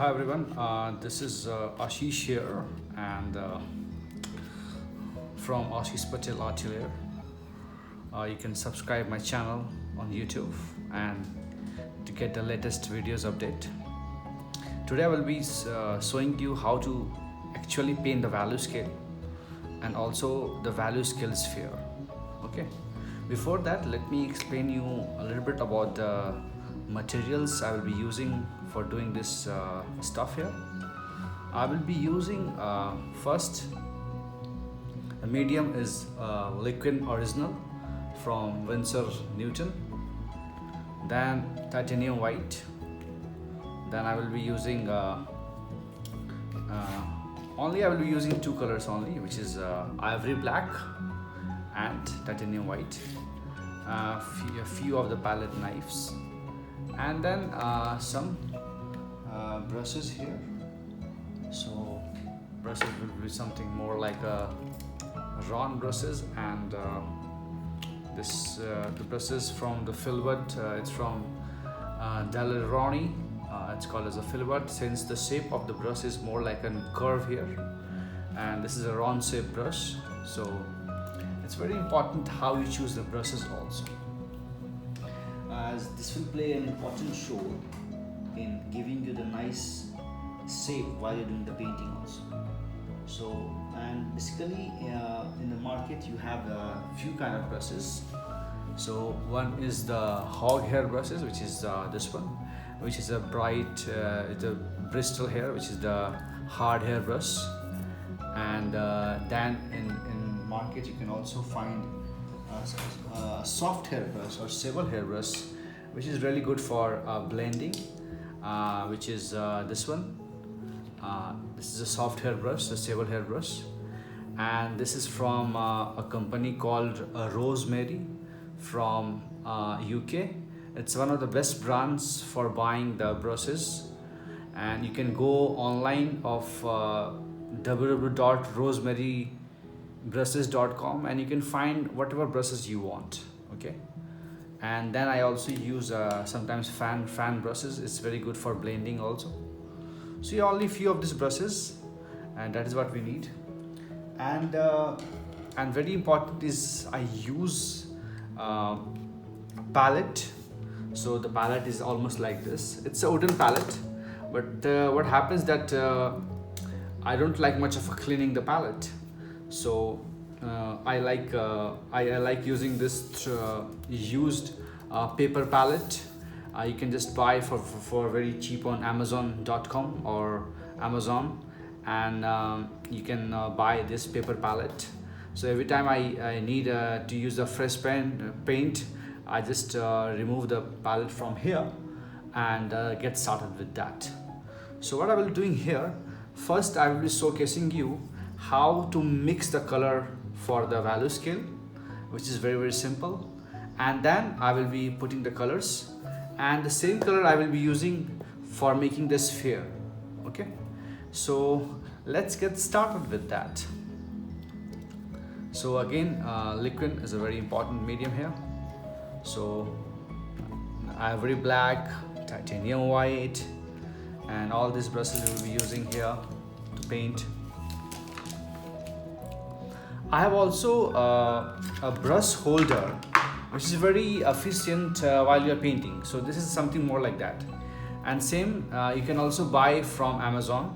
Hi everyone, this is Ashish here and from Ashish Patel Atelier. You can subscribe my channel on YouTube and to get the latest videos update. Today I will be showing you how to actually paint the value scale and also the value scale sphere. Okay, before that let me explain you a little bit about the materials I will be using for doing this stuff here. I will be using first the medium is liquid original from Winsor Newton, then titanium white, then I will be using I will be using two colors only, which is ivory black and titanium white, a few of the palette knives, and then some brushes here. So brushes will be something more like a round brushes, and the brushes from the Filbert. It's from Daleroni. It's called as a Filbert since the shape of the brush is more like a curve here, and this is a round shape brush. So it's very important how you choose the brushes also, as this will play an important role in giving you the nice shape while you're doing the painting also. So, and basically in the market you have a few kind of brushes. So one is the hog hair brushes, which is this one, which is a bright it's a Bristol hair, which is the hard hair brush. And then in market you can also find a soft hair brush or sable hair brush, which is really good for blending, which is this one. This is a soft hair brush, a sable hair brush, and this is from a company called Rosemary from UK. It's one of the best brands for buying the brushes, and you can go online of www.rosemarybrushes.com and you can find whatever brushes you want. Okay, and then I also use sometimes fan brushes. It's very good for blending also. So yeah, only few of these brushes, and that is what we need. And very important is I use palette. So the palette is almost like this. It's a wooden palette, but what happens that I don't like much of cleaning the palette. So I like using this used paper palette. You can just buy for very cheap on Amazon.com or Amazon, and you can buy this paper palette. So every time I need to use a fresh paint, I just remove the palette from here and get started with that. So what I will be doing here, first I will be showcasing you how to mix the color for the value scale, which is very simple, and then I will be putting the colors, and the same color I will be using for making the sphere. Okay, so let's get started with that. So again, liquid is a very important medium here. So ivory black, titanium white, and all these brushes we will be using here to paint. I have also a brush holder, which is very efficient while you are painting. So this is something more like that, and same you can also buy from Amazon.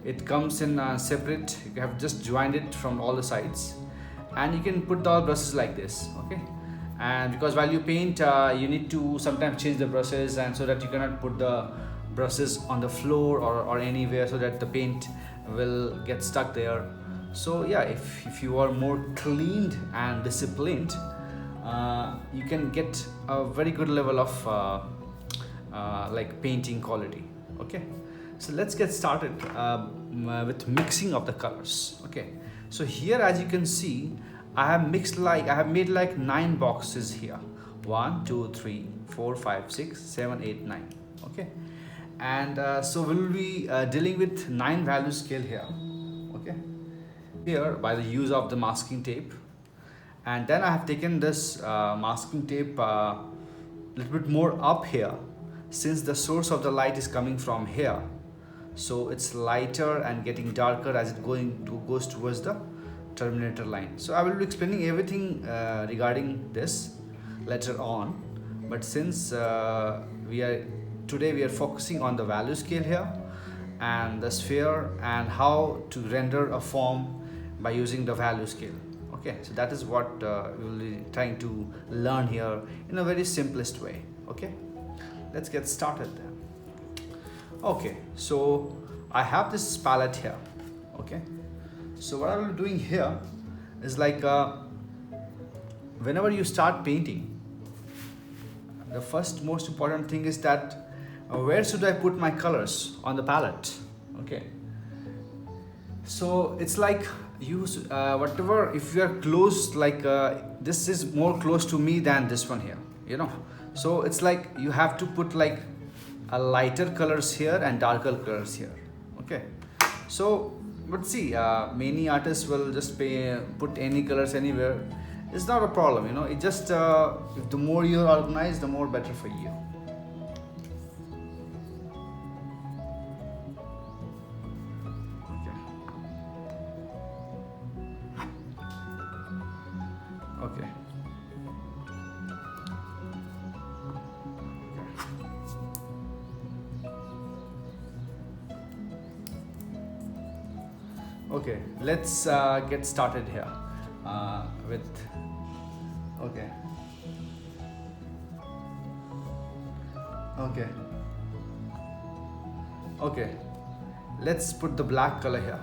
It comes in separate. You have just joined it from all the sides, and you can put all brushes like this. Okay, and because while you paint you need to sometimes change the brushes, and so that you cannot put the brushes on the floor or anywhere, so that the paint will get stuck there. So yeah, if you are more cleaned and disciplined, you can get a very good level of like painting quality. Okay, so let's get started with mixing of the colors. Okay, so here as you can see, I have made like 9 boxes here. 1 2 3 4 5 6 7 8 9. Okay, and so we'll be dealing with 9 value scale here. Okay, here by the use of the masking tape, and then I have taken this masking tape little bit more up here, since the source of the light is coming from here. so it's lighter and getting darker as it goes towards the terminator line. So I will be explaining everything regarding this later on, but since today we are focusing on the value scale here and the sphere and how to render a form by using the value scale. Okay, so that is what we will be trying to learn here in a very simplest way. Okay, let's get started then. Okay, so I have this palette here. Okay, so what I will be doing here is like whenever you start painting, the first most important thing is that where should I put my colors on the palette. Okay, so it's like use whatever, if you are close, like this is more close to me than this one here, you know, so it's like you have to put like a lighter colors here and darker colors here. Okay, so but see, many artists will just put any colors anywhere. It's not a problem, you know, it just if the more you're organized, the more better for you. Okay. Okay, let's get started here with. Okay. Okay. Okay. Let's put the black color here.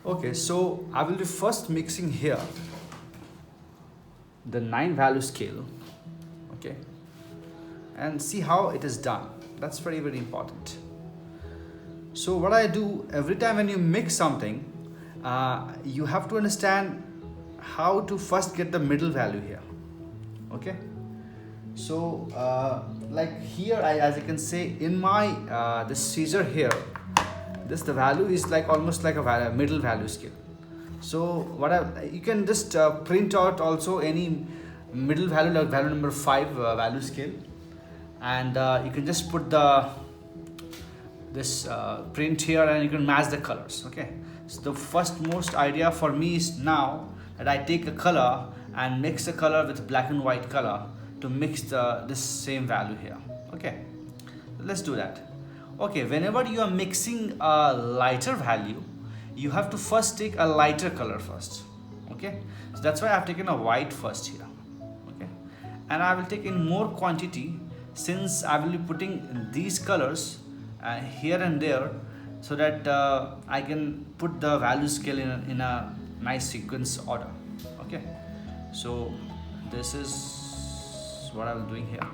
Okay, so I will be first mixing here the 9 value scale. Okay, and see how it is done. That's very, very important. So what I do every time when you mix something, you have to understand how to first get the middle value here. Okay, so like here, as you can say in my this scissor here, this the value is like almost like a middle value scale. So you can just print out also any middle value, like value number 5 value scale, and you can just put this print here and you can match the colors. Okay, so the first most idea for me is now that I take a color and mix the color with black and white color to mix this same value here. Okay, let's do that. Okay, whenever you are mixing a lighter value, you have to first take a lighter color first. Okay, so that's why I've taken a white first here. Okay, and I will take in more quantity since I will be putting these colors here and there, so that I can put the value scale in a nice sequence order. Okay, so this is what I'm doing here.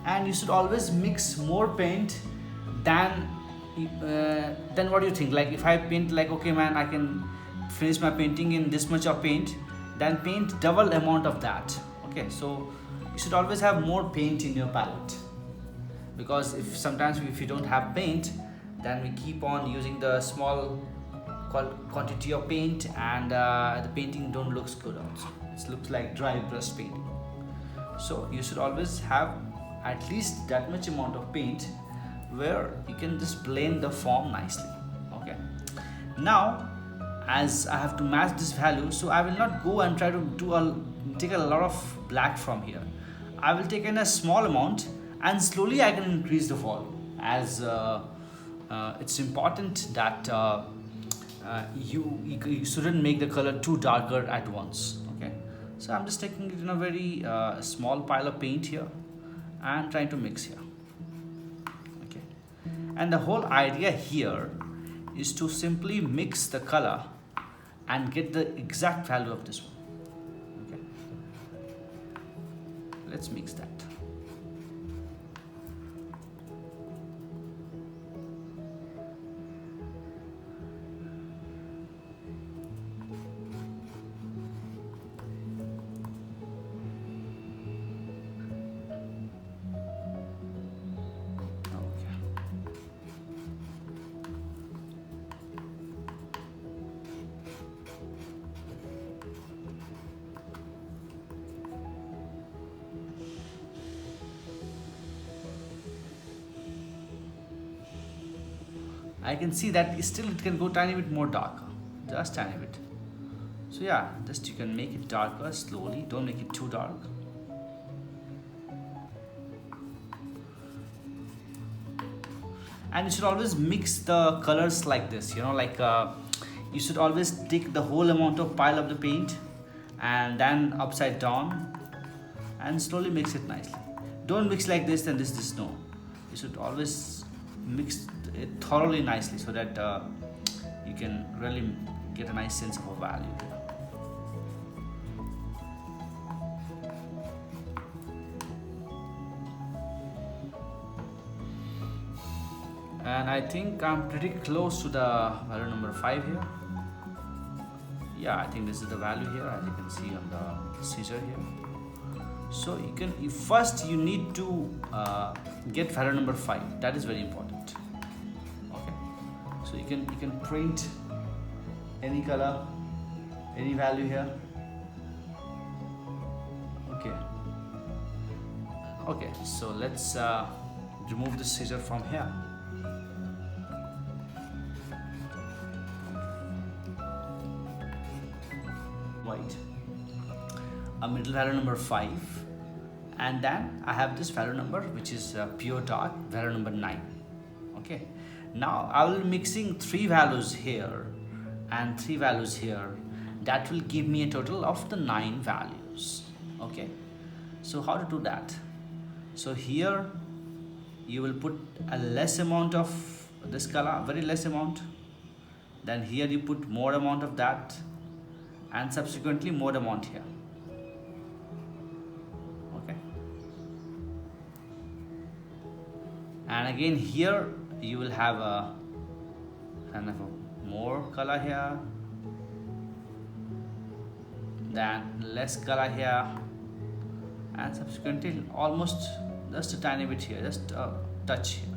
And you should always mix more paint than what do you think, like if I paint like, okay man, I can finish my painting in this much of paint, then paint double amount of that. Okay, so you should always have more paint in your palette, because if you don't have paint, then we keep on using the small quantity of paint, and the painting don't looks good also. It looks like dry brush painting. So you should always have at least that much amount of paint where you can just blend the form nicely. Okay, now as I have to match this value, so I will not go and try to take a lot of black from here. I will take in a small amount and slowly I can increase the volume, as it's important that you shouldn't make the color too darker at once. Okay, so I'm just taking it in a very small pile of paint here and trying to mix here. Okay, and the whole idea here is to simply mix the color and get the exact value of this one. Okay, let's mix that. I can see that still it can go tiny bit more darker, just tiny bit. So yeah, just you can make it darker slowly, don't make it too dark. And you should always mix the colors like this, like you should always take the whole amount of pile of the paint and then upside down and slowly mix it nicely. Don't mix like this and this, no. You should always mix it thoroughly nicely so that you can really get a nice sense of a value here. And I think I'm pretty close to the value number 5 here. Yeah, I think this is the value here, as you can see on the scissor here. So first you need to get value number 5. That is very important. Okay, so you can print any color, any value here. Okay, so let's remove the scissor from here. White, a middle value number 5, and then I have this value number which is pure dark, value number 9. Okay, now I will be mixing 3 values here and 3 values here. That will give me a total of the 9 values. Okay, so how to do that? So here you will put a less amount of this color, very less amount, then here you put more amount of that, and subsequently more amount here. Okay, and again here you will have a kind of a more color here, then less color here, and subsequently almost just a tiny bit here, just a touch here.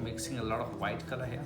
Mixing a lot of white color here.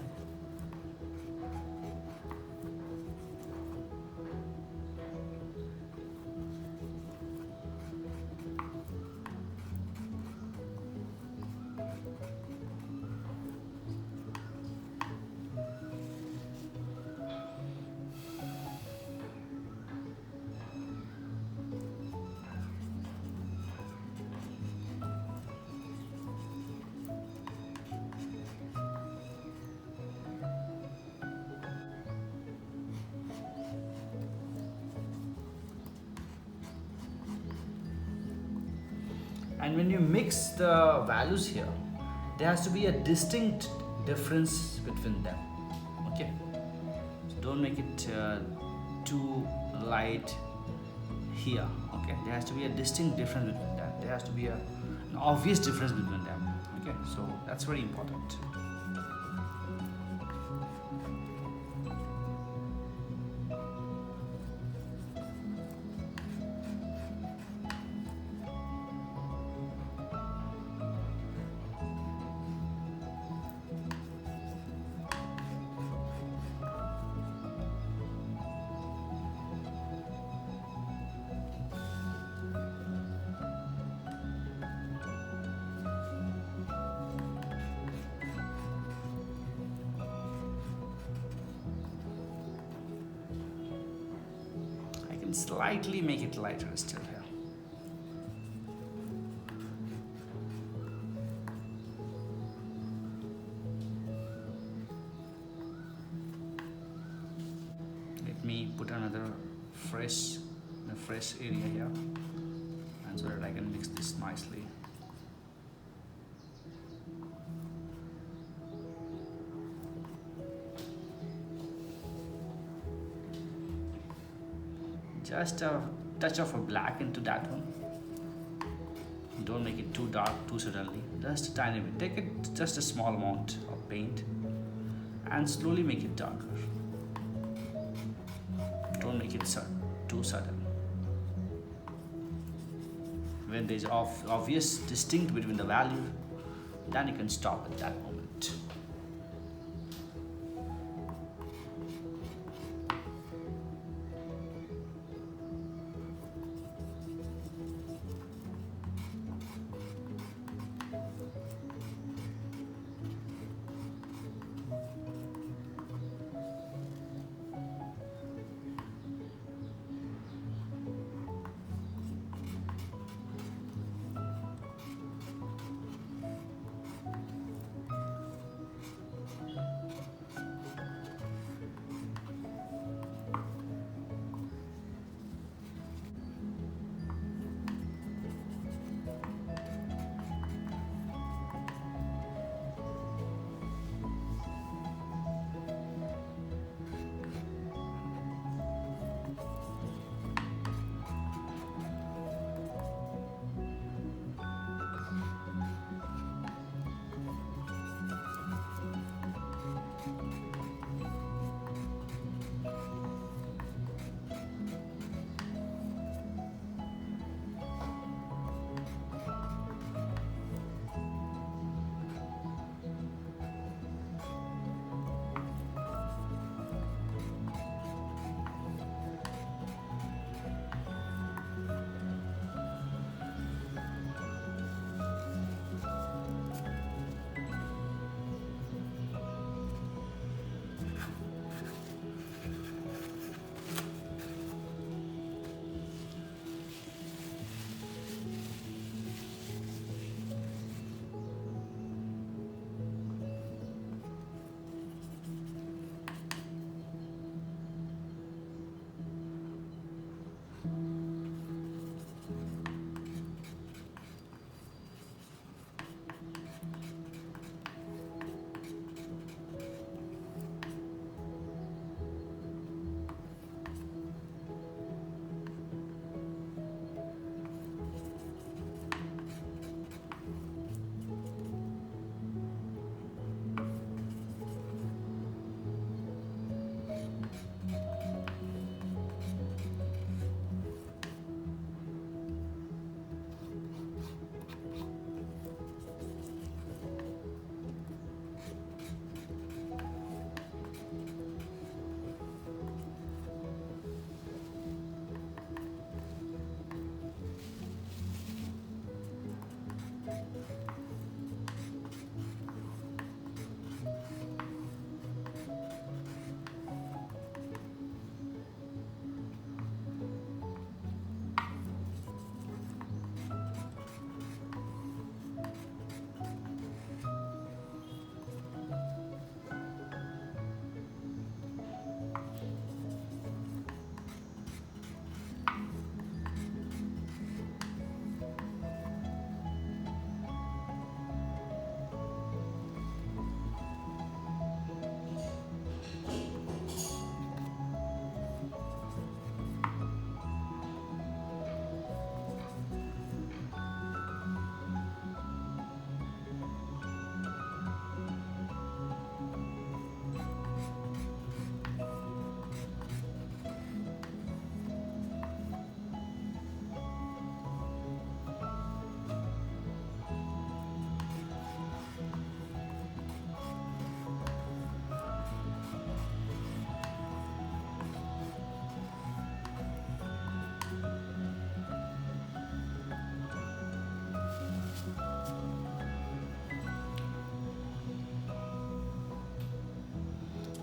And when you mix the values here, there has to be a distinct difference between them. Okay, so don't make it too light here. Okay, there has to be a distinct difference between them. There has to be an obvious difference between them. Okay, so that's very important. Slightly make it lighter still here. Let me put another fresh area here, and so that I can mix this nicely. Just a touch of a black into that one. Don't make it too dark too suddenly. Just a tiny bit. Take it just a small amount of paint and slowly make it darker. Don't make it too sudden. When there is obvious distinct between the value, then you can stop at that moment.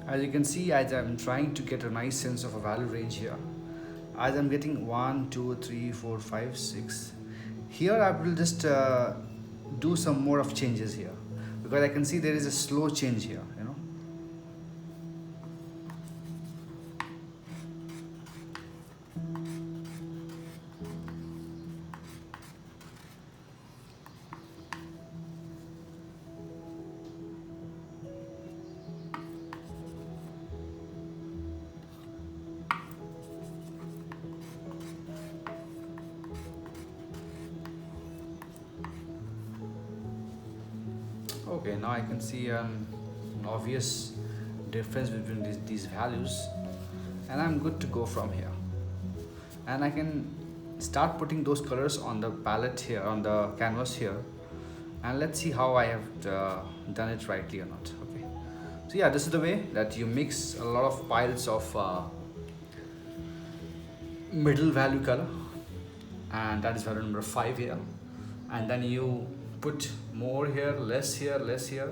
As you can see, as I'm trying to get a nice sense of a value range here, as I'm getting 1 2 3 4 5 6, here I will just do some more of changes here, because I can see there is a slow change here, you know. Okay, now I can see an obvious difference between these values, and I'm good to go from here. And I can start putting those colors on the palette here, on the canvas here, and let's see how I have done it rightly or not. Okay, so yeah, this is the way that you mix a lot of piles of middle value color, and that is value number 5 here, and then you put more here, less here, less here,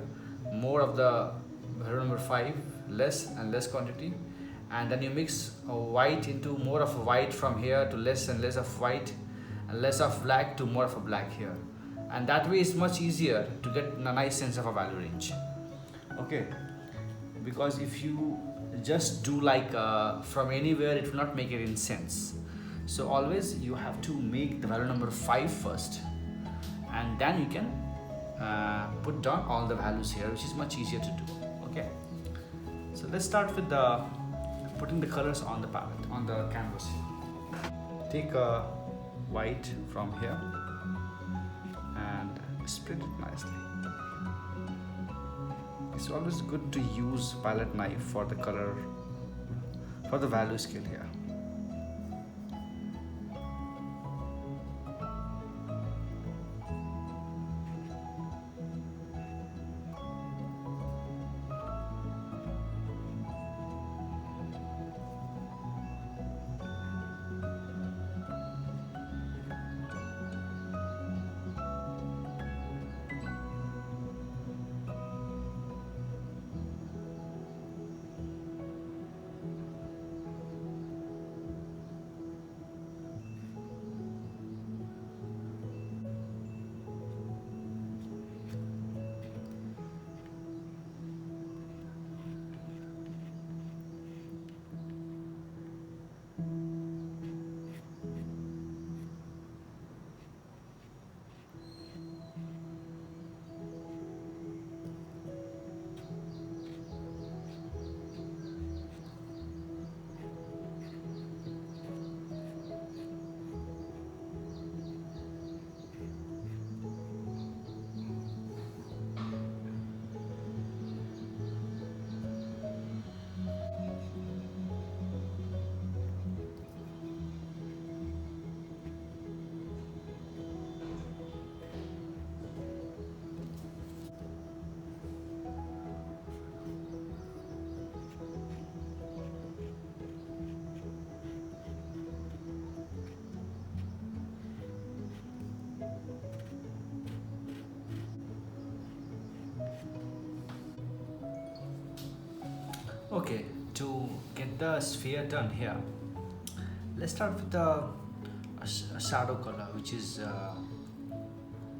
more of the value number 5, less and less quantity, and then you mix a white into more of a white from here to less and less of white, and less of black to more of a black here, and that way it's much easier to get a nice sense of a value range. Okay, because if you just do like from anywhere, it will not make any sense. So always you have to make the value number 5 first, and then you can put down all the values here, which is much easier to do. Okay, so let's start with the putting the colors on the palette, on the canvas here. Take a white from here and split it nicely. It's always good to use palette knife for the color, for the value scale here. Okay, to get the sphere done here, let's start with a shadow color, which is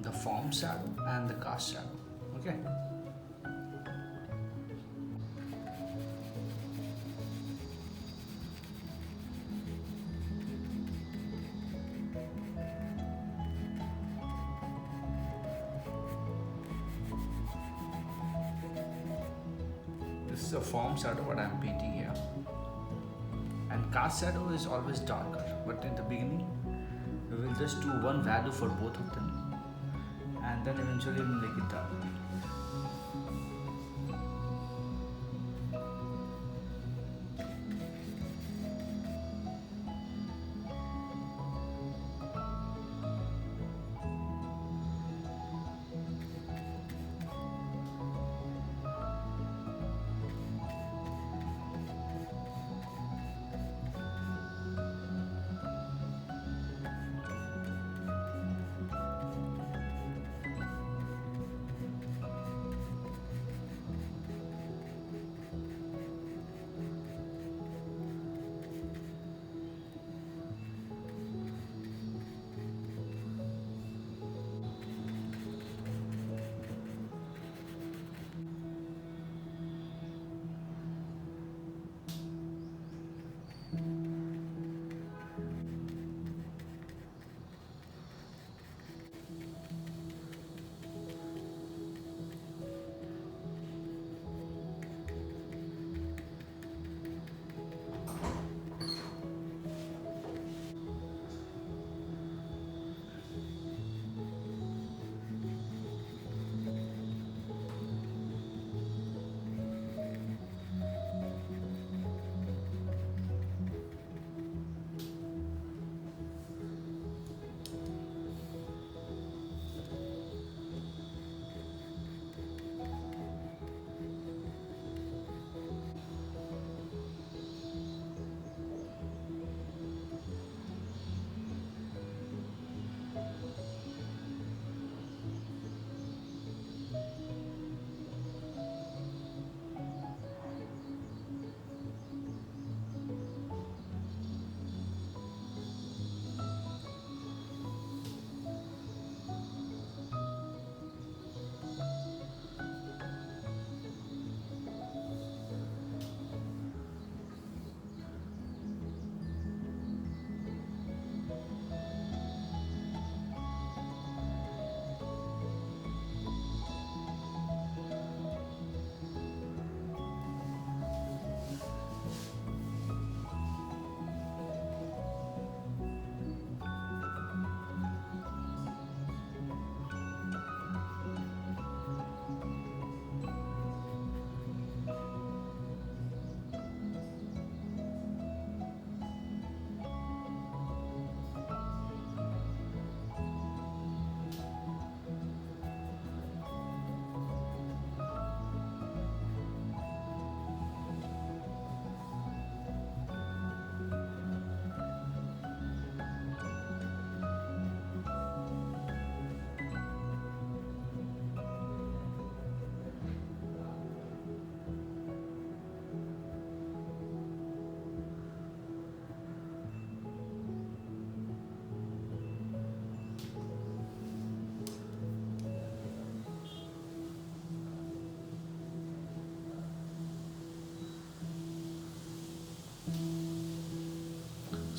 the form shadow and the cast shadow. Okay. This is a form shadow what I am painting here, and cast shadow is always darker, but in the beginning we will just do one value for both of them, and then eventually we will make it darker.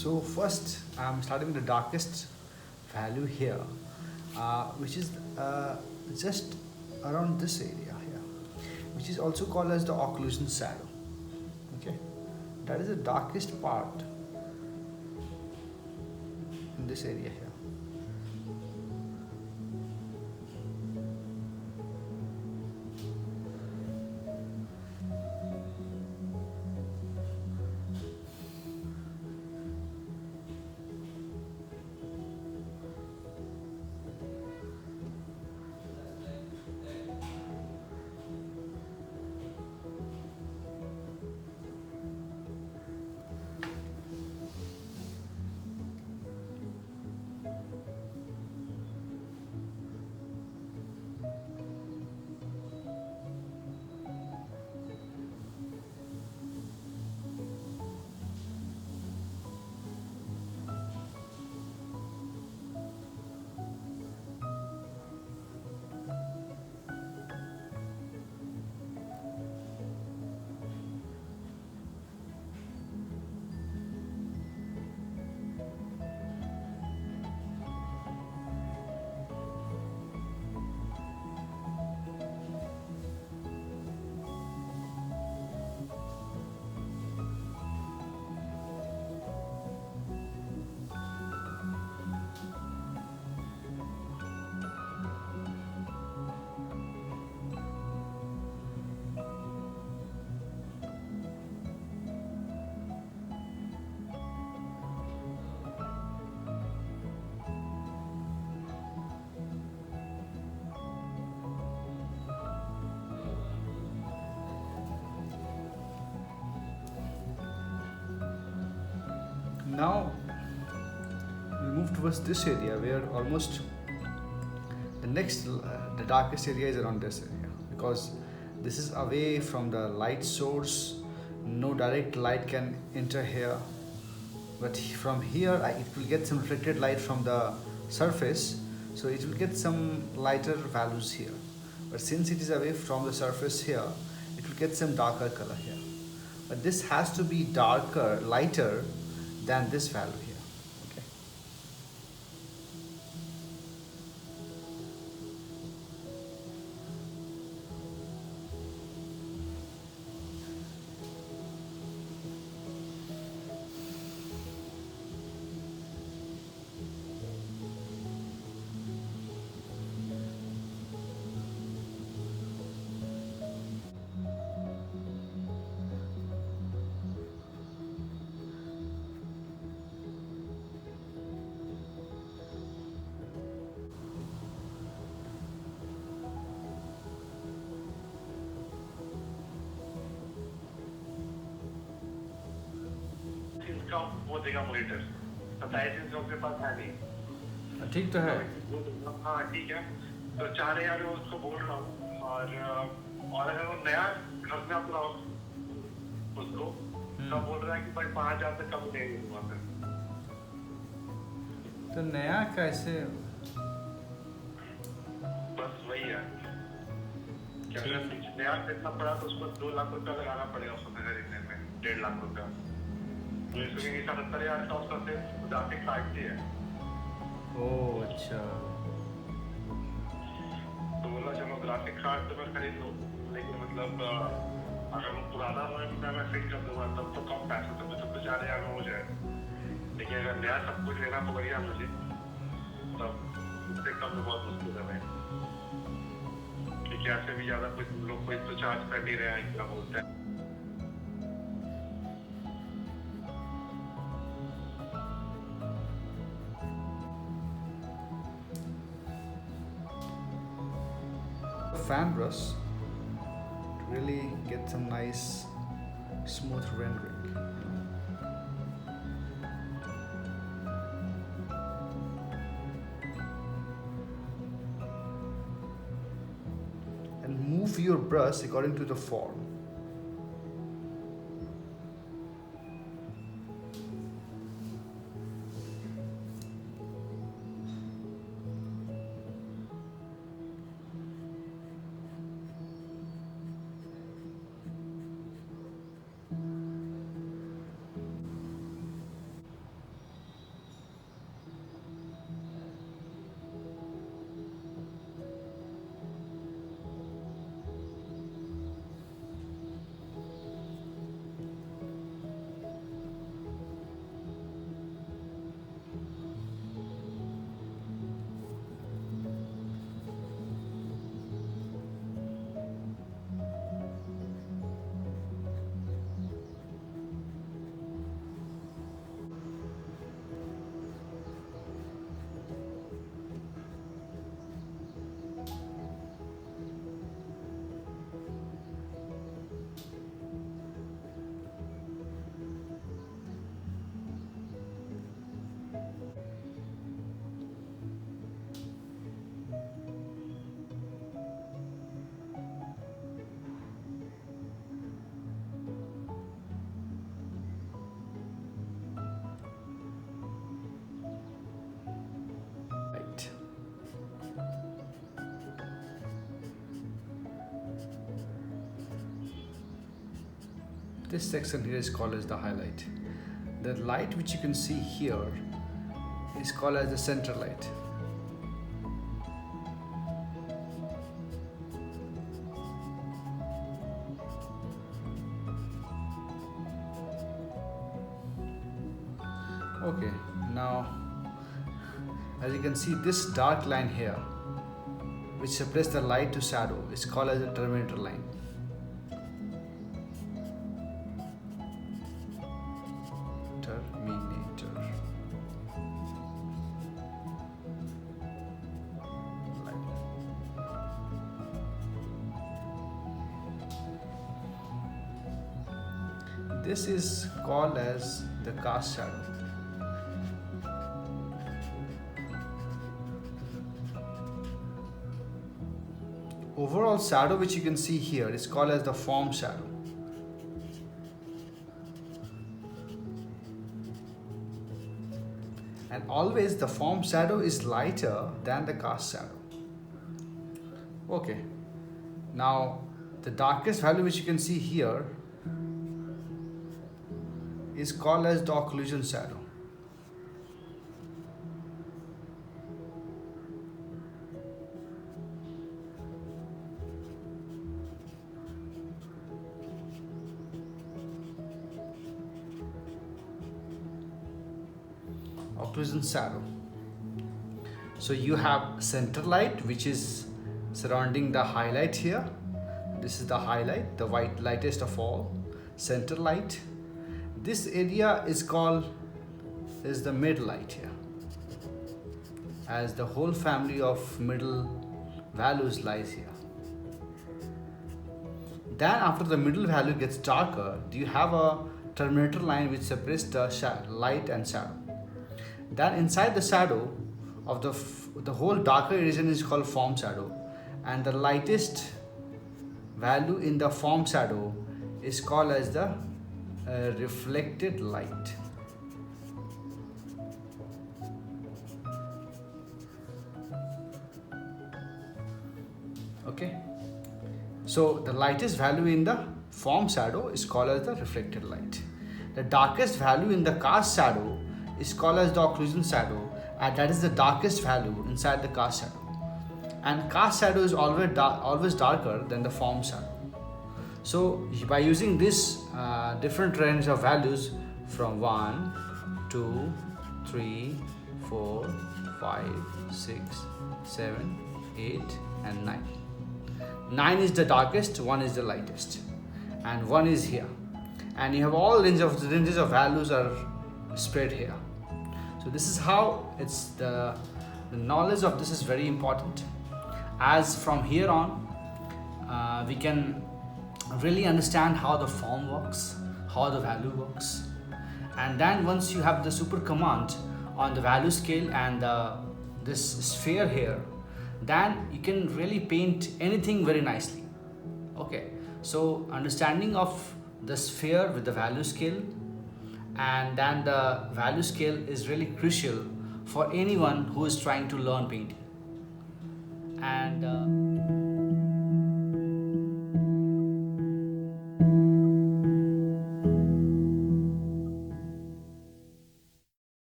So first I'm starting with the darkest value here, which is just around this area here, which is also called as the occlusion shadow. Okay, that is the darkest part in this area here. Now we'll move towards this area where almost the darkest area is around this area, because this is away from the light source. No direct light can enter here, but from here it will get some reflected light from the surface, so it will get some lighter values here. But since it is away from the surface here, it will get some darker color here. But this has to be lighter than this value here. Okay. इसका वो देगा monitor 27 inch आपके पास है नहीं। ठीक तो है। हाँ ठीक है, तो 4,000 में उसको बोल रहा हूँ, और अगर वो नया घर में आप लाओ उसको, तो बोल रहा है कि भाई 5,000 से कम नहीं दूंगा फिर। तो नया कैसे? बस वही है, क्या नया खरीदना पड़ा तो उसको 2 लाख रुपया लगाना पड़ेगा उसको खरीदने में, 1.5 लाख रुपया। तो इसमें 77,000 का उसका सिर्फ ग्राफिक काटती है। ओह अच्छा। तो बोला चलो ग्राफिक कार्ड तो मैं खरीद लूँ, लेकिन मतलब अगर वो पुराना मैं फिट कर दूंगा तब तो कम पैसे, तब तो 4,000 में हो जाए। लेकिन अगर नया सब कुछ लेना पड़ेगा मुझे, तब उससे कम तो बहुत मुश्किल है भाई, क्योंकि ऐसे भी ज़्यादा कुछ लोग कोई तो चार्ज कर नहीं रहे हैं, क्या बोलते हैं। Fan brush to really get some nice smooth rendering. And move your brush according to the form. This section here is called as the highlight. The light which you can see here is called as the center light. Okay, now as you can see, this dark line here which separates the light to shadow is called as the terminator line. Terminator line. This is called as the cast shadow. Overall shadow which you can see here is called as the form shadow. And always the form shadow is lighter than the cast shadow. Okay, now the darkest value which you can see here is called as the occlusion shadow. Occlusion shadow. So you have center light which is surrounding the highlight here. This is the highlight, the white lightest of all. Center light. This area is called is the mid light here, as the whole family of middle values lies here. Then after the middle value gets darker, you have a terminator line which separates the light and shadow. Then inside the shadow of the whole darker region is called form shadow, and the lightest value in the form shadow is called as the reflected light. Okay, so the lightest value in the form shadow is called as the reflected light. The darkest value in the cast shadow is called as the occlusion shadow, and that is the darkest value inside the cast shadow. And cast shadow is always darker than the form shadow. So by using this different range of values from 1, 2, 3, 4, 5, 6, 7, 8 and 9. 9 is the darkest, 1 is the lightest, and 1 is here. And you have all ranges of values are spread here. So this is how it's the knowledge of this is very important, as from here on we can really understand how the form works, how the value works, and then once you have the super command on the value scale and this sphere here, then you can really paint anything very nicely. Okay, so understanding of the sphere with the value scale and then the value scale is really crucial for anyone who is trying to learn painting. And